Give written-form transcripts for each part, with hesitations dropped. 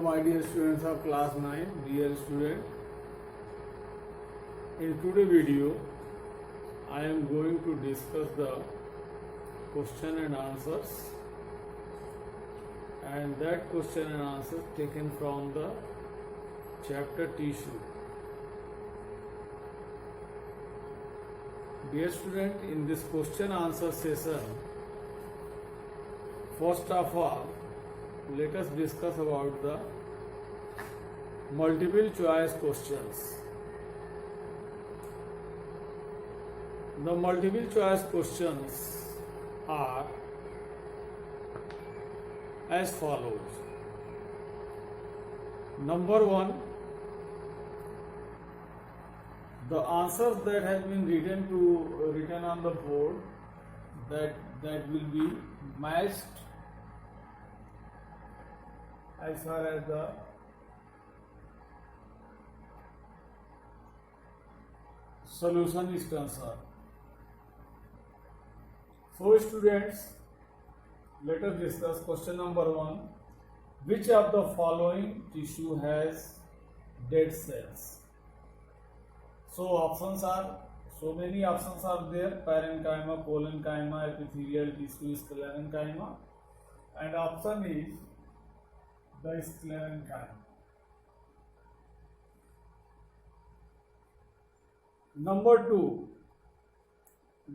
my dear students of class 9, dear student. In today's video, I am going to discuss the question and answers, and that question and answers taken from the chapter tissue. Dear student, in this question answer session, first of all, let us discuss about the multiple choice questions. The multiple choice questions are as follows. Number 1, the answers that have been written on the board that will be matched as far as the solution is concerned. So students, let us discuss question number 1. Which of the following tissue has dead cells? So options are, so many options are there: parenchyma, collenchyma, epithelial tissue, sclerenchyma, and option is the sclerenchyma. Number 2,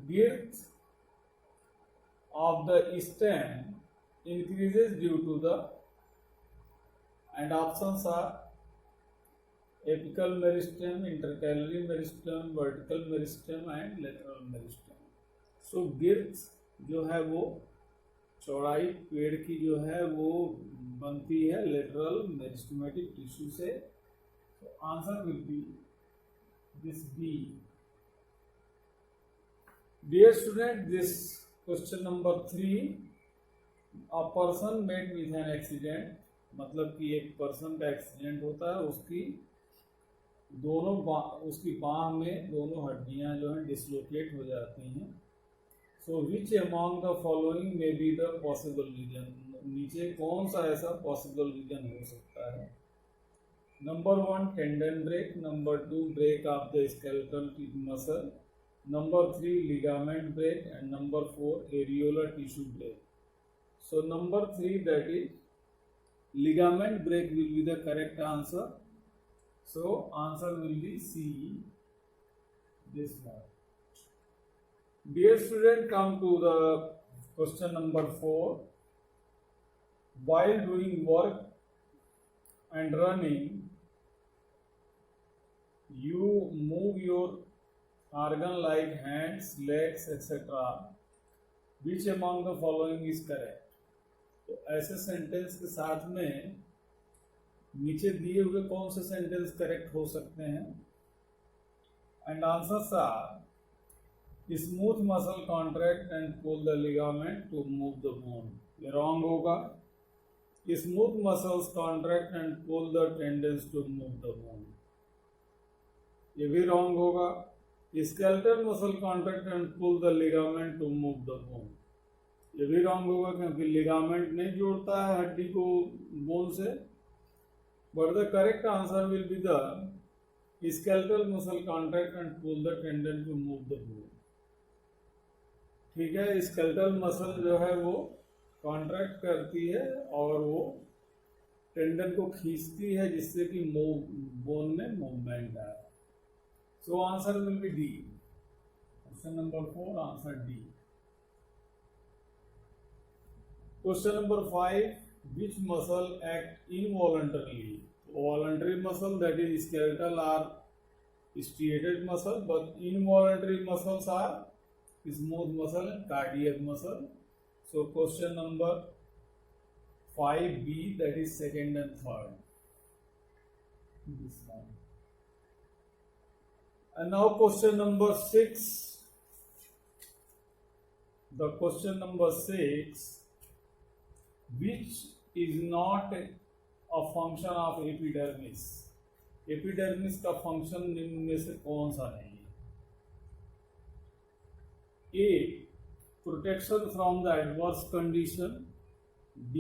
girth of the stem increases due to the, and options are apical meristem, intercalary meristem, vertical meristem and lateral meristem. So girth जो है वो चौड़ाई पेड़ की जो है वो बनती है लेटरल मेरिस्टेमेटिक टिश्यू से. तो answer will be this B. Dear student, this question number 3, a person met with an accident, मतलब कि एक पर्सन का एक्सीडेंट होता है, उसकी बाह में दोनों हड्डियां जो हैं डिसलोकेट हो जाती हैं. So which among the following may be the possible reason, नीचे कौन सा ऐसा पॉसिबल रीजन हो सकता है. Number 1, tendon break. Number 2, break of the skeletal muscle. Number 3, ligament break, and number 4, areolar tissue break. So number 3, that is ligament break, will be the correct answer. So answer will be C, this one. Dear student, come to the question number 4. While doing work and running, you move your organ like hands, legs, etc. Which among the following is correct? तो ऐसे sentence के साथ में नीचे दिए हुए कौन से सेंटेंस करेक्ट हो सकते हैं? And answers are smooth muscle contract and pull the ligament to move the bone. ये रॉन्ग होगा. Smooth muscles contract and pull the tendons to move the bone, ये भी रॉन्ग होगा. Skeletal muscle contract and pull the ligament to move the bone, ये भी wrong होगा क्योंकि ligament नहीं जोड़ता है हड्डी को बोन से. But the correct answer will be the skeletal muscle contract and pull the tendon to move the bone. ठीक है, स्केलेटल मसल जो है वो कॉन्ट्रैक्ट करती है और वो टेंडन को खींचती है जिससे कि बोन में मूवमेंट आए. So answer will be D. Question number 4, answer D. Question number 5, which muscle act involuntarily? Voluntary muscle, that is skeletal, are striated muscle, but involuntary muscles are smooth muscle and cardiac muscle. So question number 5B, that is second and third. This one. And now question number 6. The question number 6, which is not a function of epidermis? Epidermis का function निम्न में से कौन सा नहीं है? A, protection from the adverse condition. B,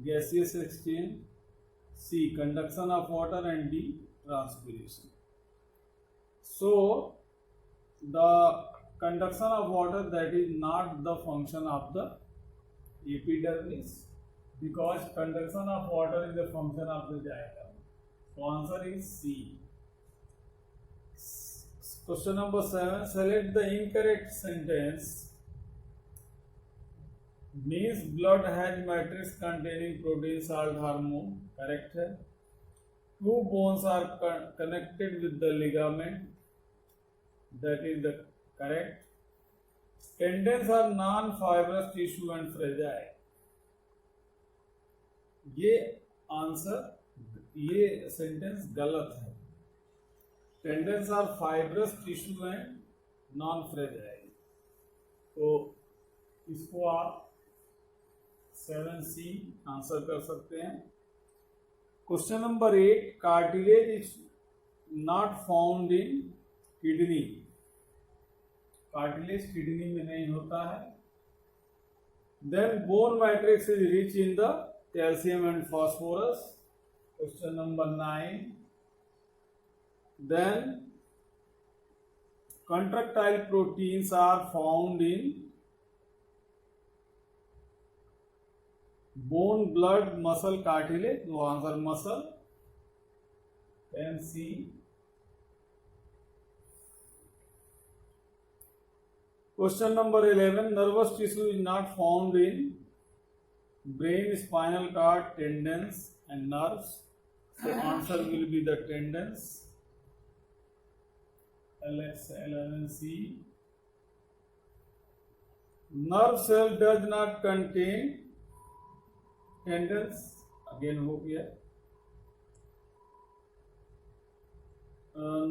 gaseous exchange. C. Conduction of water, and D. Transpiration. So the conduction of water, that is not the function of the epidermis, because conduction of water is a function of the xylem. So answer is C. Question number 7. Select the incorrect sentence. Means blood has matrix containing protein, salt, hormone. Correct है. Two bones are connected with the ligament. That is the correct. Tendons are non-fibrous tissue and fragile. ये answer, ये sentence गलत है. Tendons are fibrous tissue and non fragile. तो इसको आप 7C answer कर सकते हैं. Question number 8. Cartilage is not found in kidney. Cartilage kidney में नहीं होता है. Then bone matrix is rich in the calcium and phosphorus. Question number 9. Then contractile proteins are found in bone, blood, muscle, cartilage. So answer muscle. Then C. Question number 11. Nervous tissue is not found in brain, spinal cord, tendons and nerves. So answer will be the tendons. Let's 11C. Nerve cell does not contain tendons. Again हो गया.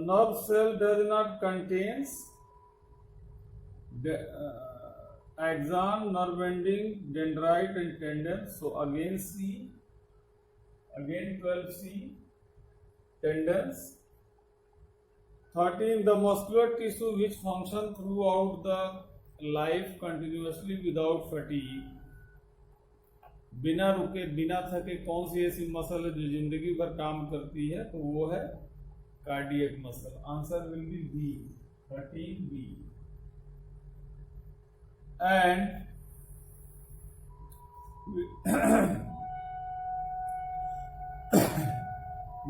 Nerve cell does not contains the axon, nerve ending, dendrite and tendons. So again C. Again 12C. Tendons. 13. The muscular tissue which function throughout the life continuously without fatigue. बिना रुके बिना थके कौन सी ऐसी muscle है जो जिंदगी भर काम करती है? तो वो है cardiac muscle. Answer will be B. 13B. And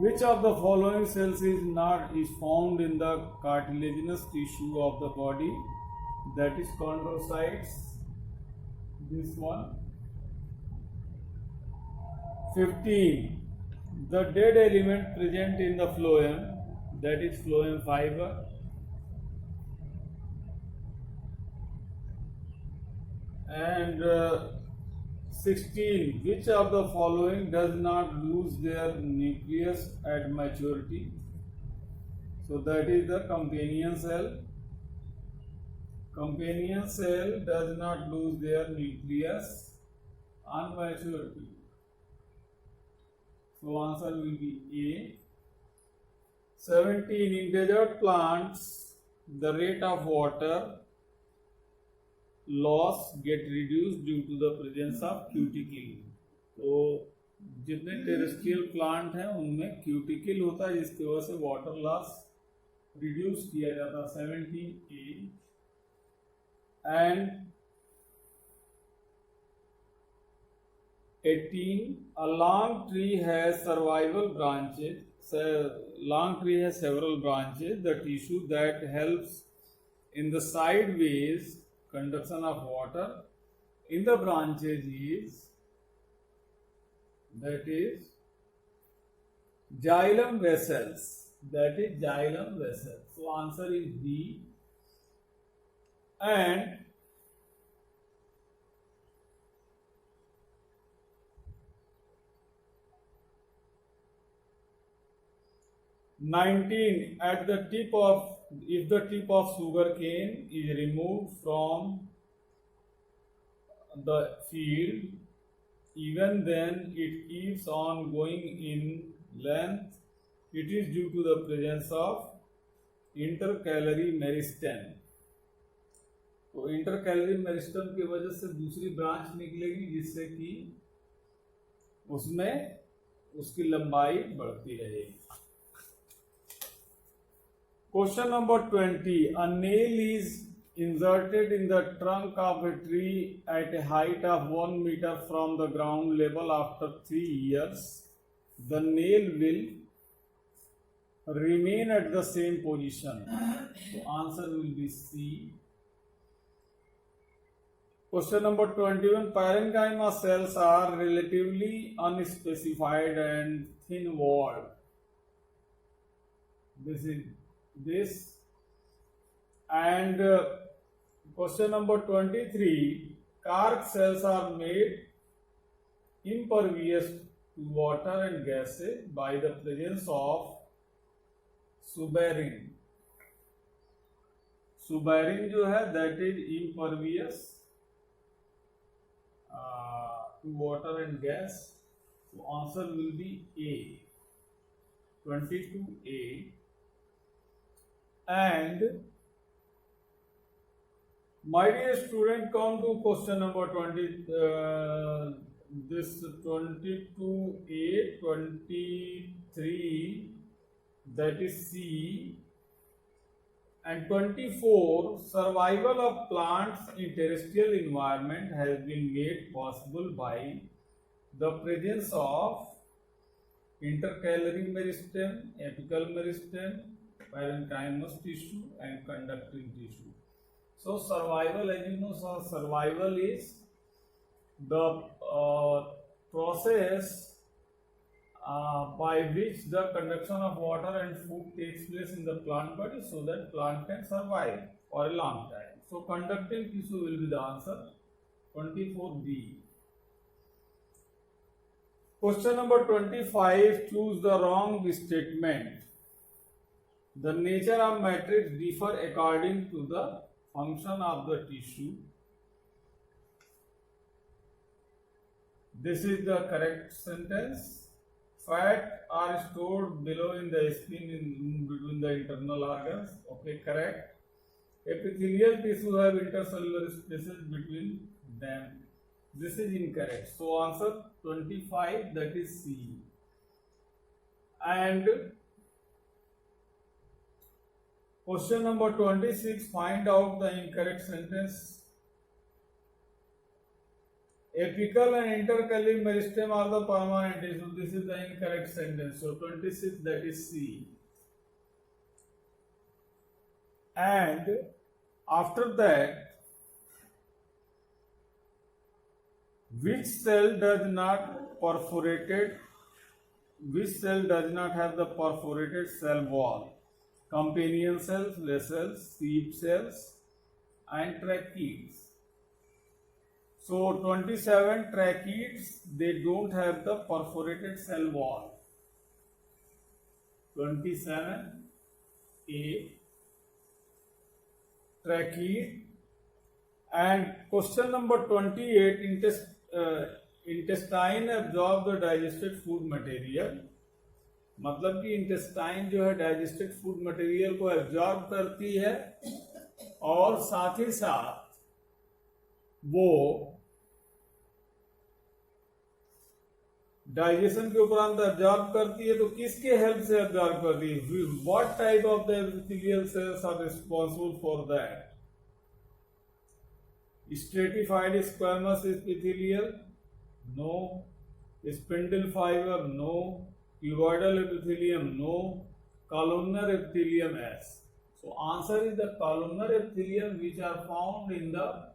which of the following cells is found in the cartilaginous tissue of the body? That is chondrocytes. This one. 15. The dead element present in the phloem, that is phloem fiber. And 16. Which of the following does not lose their nucleus at maturity? So that is the companion cell. Companion cell does not lose their nucleus on maturity. So answer will be A. 17. In desert plants, the rate of water loss get reduced due to the presence of cuticle. तो जितने terrestrial plant हैं उनमें cuticle होता है जिसकी वजह से water loss reduce किया जाता है. 17A. And 18. A long tree has survival branches. Long tree has several branches. The tissue that helps in the sideways conduction of water in the branches is, that is xylem vessels. That is xylem vessels. So answer is B. And 19. At the tip of, if the tip of sugar cane is removed from the field, even then it keeps on going in length. It is due to the presence of intercalary meristem. तो intercalary meristem की वजह से दूसरी branch निकलेगी जिससे कि उसमें उसकी लंबाई बढ़ती रहेगी। Question number 20, a nail is inserted in the trunk of a tree at a height of 1 meter from the ground level. After 3 years, the nail will remain at the same position. So answer will be C. Question number 21, parenchyma cells are relatively unspecified and thin walled. This is this. And question number 23, Kark cells are made impervious to water and gases by the presence of suberin. Suberin जो है that is impervious to water and gas. So answer will be A, 22A. And my dear student, come to question number 20. This 22A, 23, that is C, and 24. Survival of plants in terrestrial environment has been made possible by the presence of intercalary meristem, apical meristem, parenchymatous tissue and conducting tissue. So survival, as you know, so survival is the process by which the conduction of water and food takes place in the plant body so that plant can survive for a long time. So conducting tissue will be the answer, 24B. Question number 25, choose the wrong statement. The nature of matrix differ according to the function of the tissue. This is the correct sentence. Fat are stored below in the skin in between the internal organs. Okay, correct. Epithelial tissue have intercellular spaces between them. This is incorrect. So answer 25, that is C. And question number 26, find out the incorrect sentence. Apical and intercalary meristem are the permanent tissue. This is the incorrect sentence. So 26, that is C. And after that, which cell does not have the perforated cell wall? Companion cells, vessels, seed cells, and tracheids. So 27, tracheids, they don't have the perforated cell wall. 27A, tracheid. And question number 28, intestine absorb the digested food material. मतलब कि intestine जो है digested food material को absorb करती है और साथ ही साथ वो डाइजेशन के उपरांत एब्जॉर्ब करती है। तो किसके हेल्प से एब्जॉर्ब करती है? What type of the epithelial cells are responsible for that? Stratified squamous epithelial? No. Spindle fibre? No. Cuboidal epithelium? No. Columnar epithelium? Yes. So answer is the columnar epithelium, which are found in the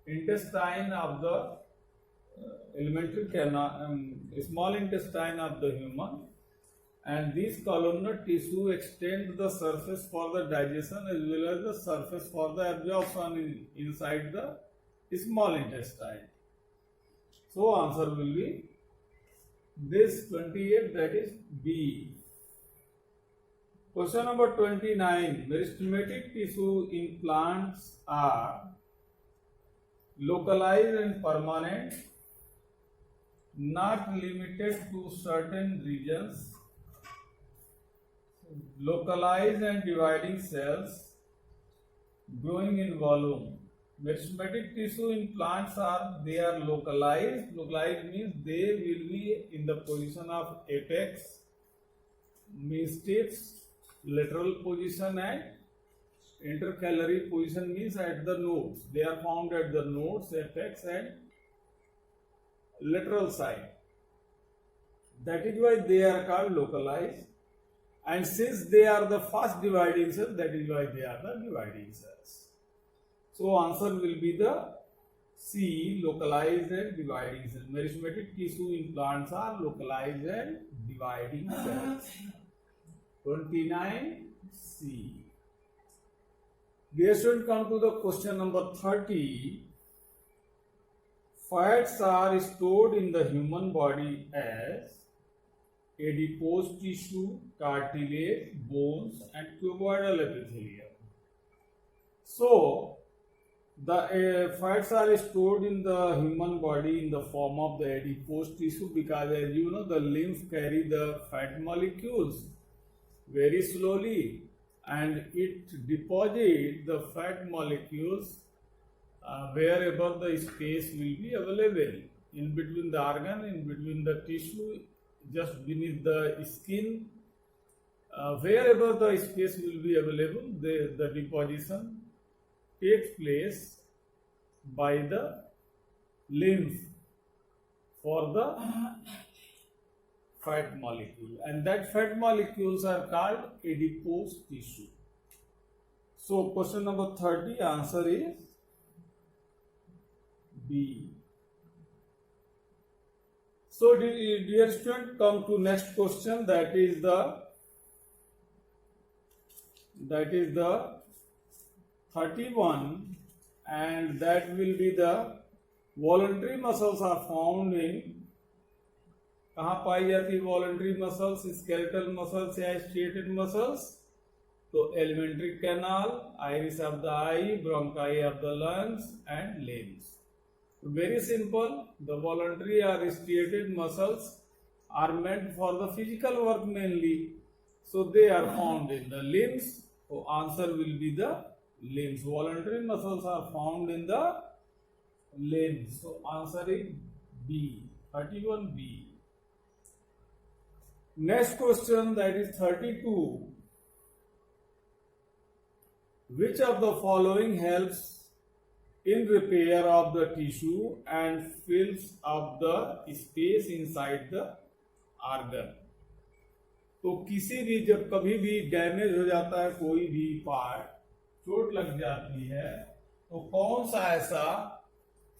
intestine of the elementary canal, small intestine of the human, and these columnar tissue extend the surface for the digestion as well as the surface for the absorption inside the small intestine. So answer will be this 28, that is B. Question number 29, meristematic tissue in plants are localized and permanent, not limited to certain regions, localized and dividing cells, growing in volume. Meristematic tissue in plants they are localized. Localized means they will be in the position of apex, meastips, lateral position, and intercalary position means at the nodes. They are found at the nodes, apex, and lateral side. That is why they are called localized. And since they are the fast dividing cells, that is why they are the dividing cells. So answer will be the C, localized and dividing cells. Meristematic tissue in plants are localized and dividing cells. 29 C. Dear student, come to the question number 30. Fats are stored in the human body as adipose tissue, cartilage, bones, and cuboidal epithelium. So, the fats are stored in the human body in the form of the adipose tissue because, as you know, the lymph carry the fat molecules very slowly, and it deposits the fat molecules wherever the space will be available, in between the organ, in between the tissue, just beneath the skin, wherever the space will be available, the deposition takes place by the lymph for the fat molecule, and that fat molecules are called adipose tissue. So question number 30, answer is B. So dear student, come to next question, that is the 31, and that will be the voluntary muscles are found in, कहाँ पाई जाती है voluntary muscles, skeletal muscles या striated muscles? तो alimentary canal, iris of the I, bronchi of the lungs and limbs. Very simple. The voluntary or striated muscles are meant for the physical work mainly. So they are found in the limbs. So answer will be the limbs. Voluntary muscles are found in the limbs. So answer is B. 31B. Next question, that is 32. Which of the following helps in repair of the tissue and fills up the space inside the organ? तो किसी भी, जब कभी भी damage हो जाता है कोई भी पार्ट, चोट लग जाती है, तो कौन सा ऐसा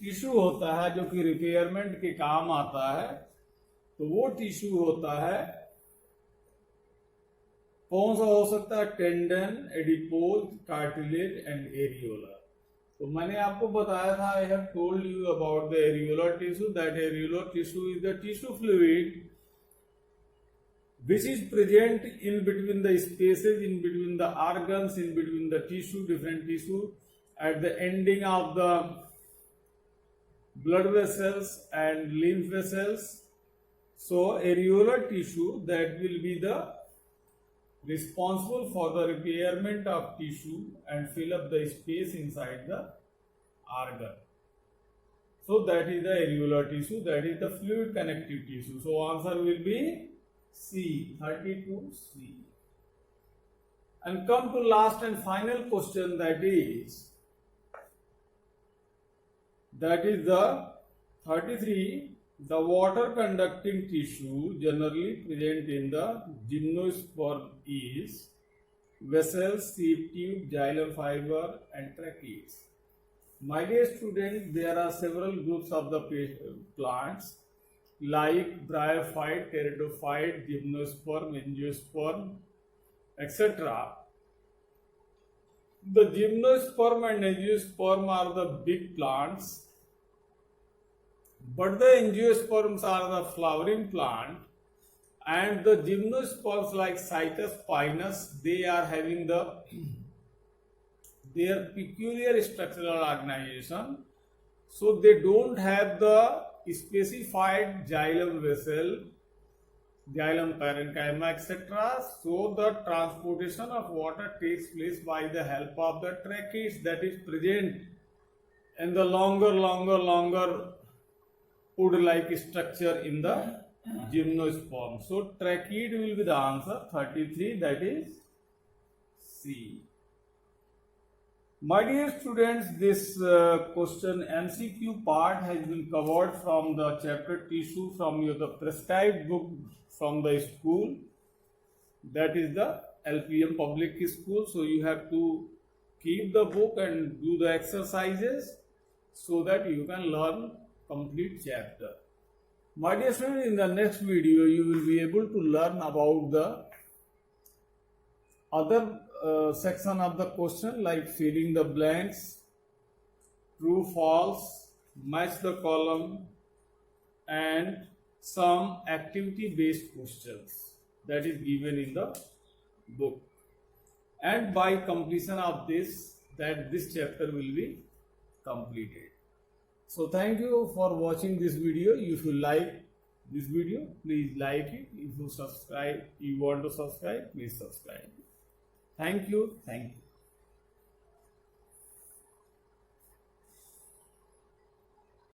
टिश्यू होता है जो कि रिपेयरमेंट के काम आता है? तो वो टिश्यू होता है, कौन सा हो सकता है? Tendon, adipose, cartilage and areola. तो मैंने आपको बताया था, I have told you about the areolar tissue, that areolar tissue is the tissue fluid which is present in between the spaces, in between the organs, in between the tissue, different tissue, at the ending of the blood vessels and lymph vessels. So areolar tissue, that will be the responsible for the repairment of tissue and fill up the space inside the organ. So that is the areolar tissue, that is the fluid connective tissue. So answer will be C, 32C. And come to last and final question, that is the 33. The water conducting tissue generally present in the gymnosperm is vessels, sieve tube, xylem fiber and tracheids. My dear students, there are several groups of the plants like bryophyte, pteridophyte, gymnosperm, angiosperm, etc. The gymnosperm and angiosperm are the big plants, but the angiosperms are the flowering plant, and the gymnosperms like Cytus pinus, they are having their peculiar structural organization, so they don't have the specified xylem vessel, xylem parenchyma, etc. So the transportation of water takes place by the help of the tracheids that is present and the longer wood-like structure in the gymnosperm. So trachea will be the answer. 33, that is C. My dear students, this question MCQ part has been covered from the chapter tissue from the prescribed book from the school, that is the LPM public school. So you have to keep the book and do the exercises so that you can learn complete chapter. My dear students, in the next video you will be able to learn about the other section of the question, like filling the blanks, true false, match the column, and some activity based questions that is given in the book. And by completion of this, this chapter will be completed. So thank you for watching this video. If you like this video, please like it. If you want to subscribe, please subscribe. Thank you.